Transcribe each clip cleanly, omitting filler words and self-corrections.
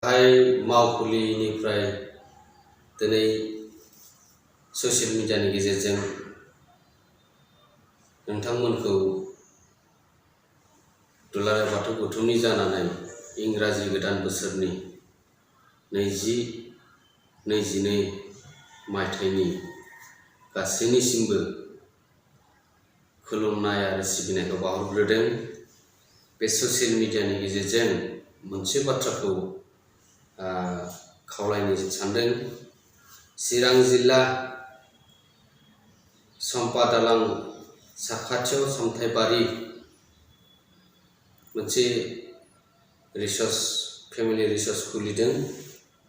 मावखुलिनिफ्राय दिनै ससियेल मिडियानि गेजेरजों नोंथांमोनखौ दुलाराय बाथौ गौथुमनि जानानै इंराजि गोदान बोसोरनि 2022 मायथाइनि गासैनिसिमबो खुलुमनाय आरो सिबिनायखौ बावहरग्रोदों। बे ससियेल मिडियानि गेजेरजों मोनसे बाथ्राखौ खावलायनो सानदों। चिरां जिल्ला सम्पा दालां साखाथियाव सामथाइबारि मोनसे फेमिलि रिसर्स खुलिदों,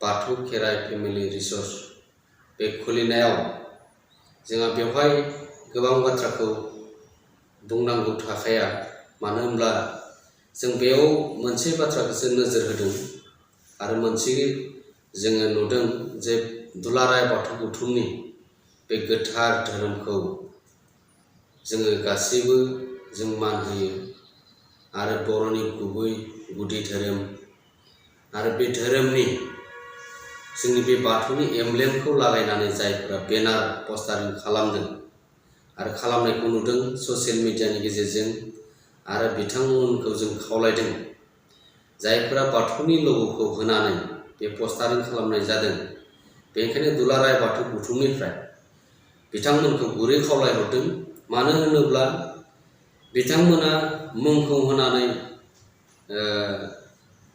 बाथौ खेराइ फेमिलि रिसर्स। बे खुलिनायाव जोंहा बेवहाय गोबां बाथ्राखौ बुंनांगौ थाखाया, मानो होनब्ला जों बेयाव मोनसे बाथ्राखौसो नोजोर होदों आरो मोनसे जोङो नुदों जे दुलाराय बाथौ गौथुमनि बे गोथार धोरोमखौ जोङो गासैबो जों मान होयो आरो बर'नि गुबै गुदि धोरोम आरो बे धोरोमनि जोंनि बे बाथौनि एमब्लेमखौ लागायनानै जायफोरा बेनार पस्टारिं खालामदों आरो खालामनायखौ नुदों ससियेल मिडियानि गेजेरजों, आरो बिथांमोनखौ जों खावलायदों जायफोरा बाथौनि ल'ग'खौ होनानै बे पस्टारिं खालामनाय जादों, बेनिखायनो दुलाराय बाथौ गौथुमनिफ्राय बिथांमोनखौ गुरै खावलायहरदों। मानो होनोब्ला बिथांमोना मुंखौ होनानै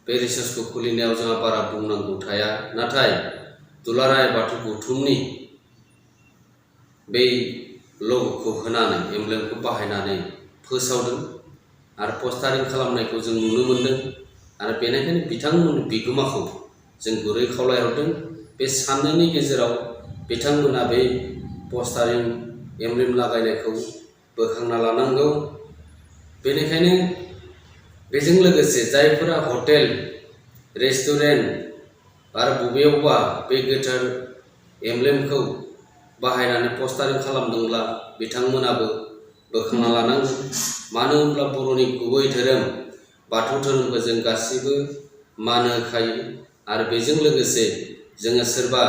बे रिसर्सखौ खुलिनायाव जोंहा बारा बुंनांगौ थाया, नाथाय दुलाराय बाथौ गौथुमनि बै ल'ग'खौ होनानै एमब्लेमखौ बाहायनानै फोसावदों आरो पस्टारिं खालामनायखौ जों नुनो मोनदों। आरो बेनिखायनो बिथांमोन बिगोमाखौ जों गुरै खावलायहरदों, बे साननैनि गेजेराव बिथांमोना बै पस्टारिं एमब्लेम लागायनायखौ बोखांना लानांगौ। बेनिखायनो बेजों लोगोसे जायफोरा हटेल, रेस्टुरेन्ट आरो बबेयावबा बे गोथार एमब्लेमखौ बाहायनानै पस्टारिं खालामदोंब्ला बिथांमोनाबो बोखांना लानांगौ। मानो होनब्ला बर'नि गुबै धोरोम बाथौ धोरोमखौ जों गासैबो मान होखायो आरो बेजों लोगोसे जोङो सोरबा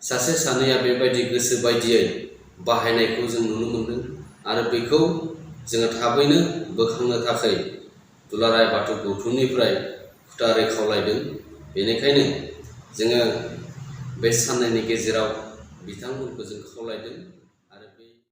सासे सानैया बेबायदि गोसो बायदियै बाहायनायखौ जों नुनो मोनदों आरो बेखौ जोङो थाबैनो बोखांनो थाखाय दुलाराय बाथौ गौथुमनिफ्राय खुथारै खावलायदों। बेनिखायनो जोङो बे साननैनि गेजेराव बिथांमोनखौ जों खावलायदों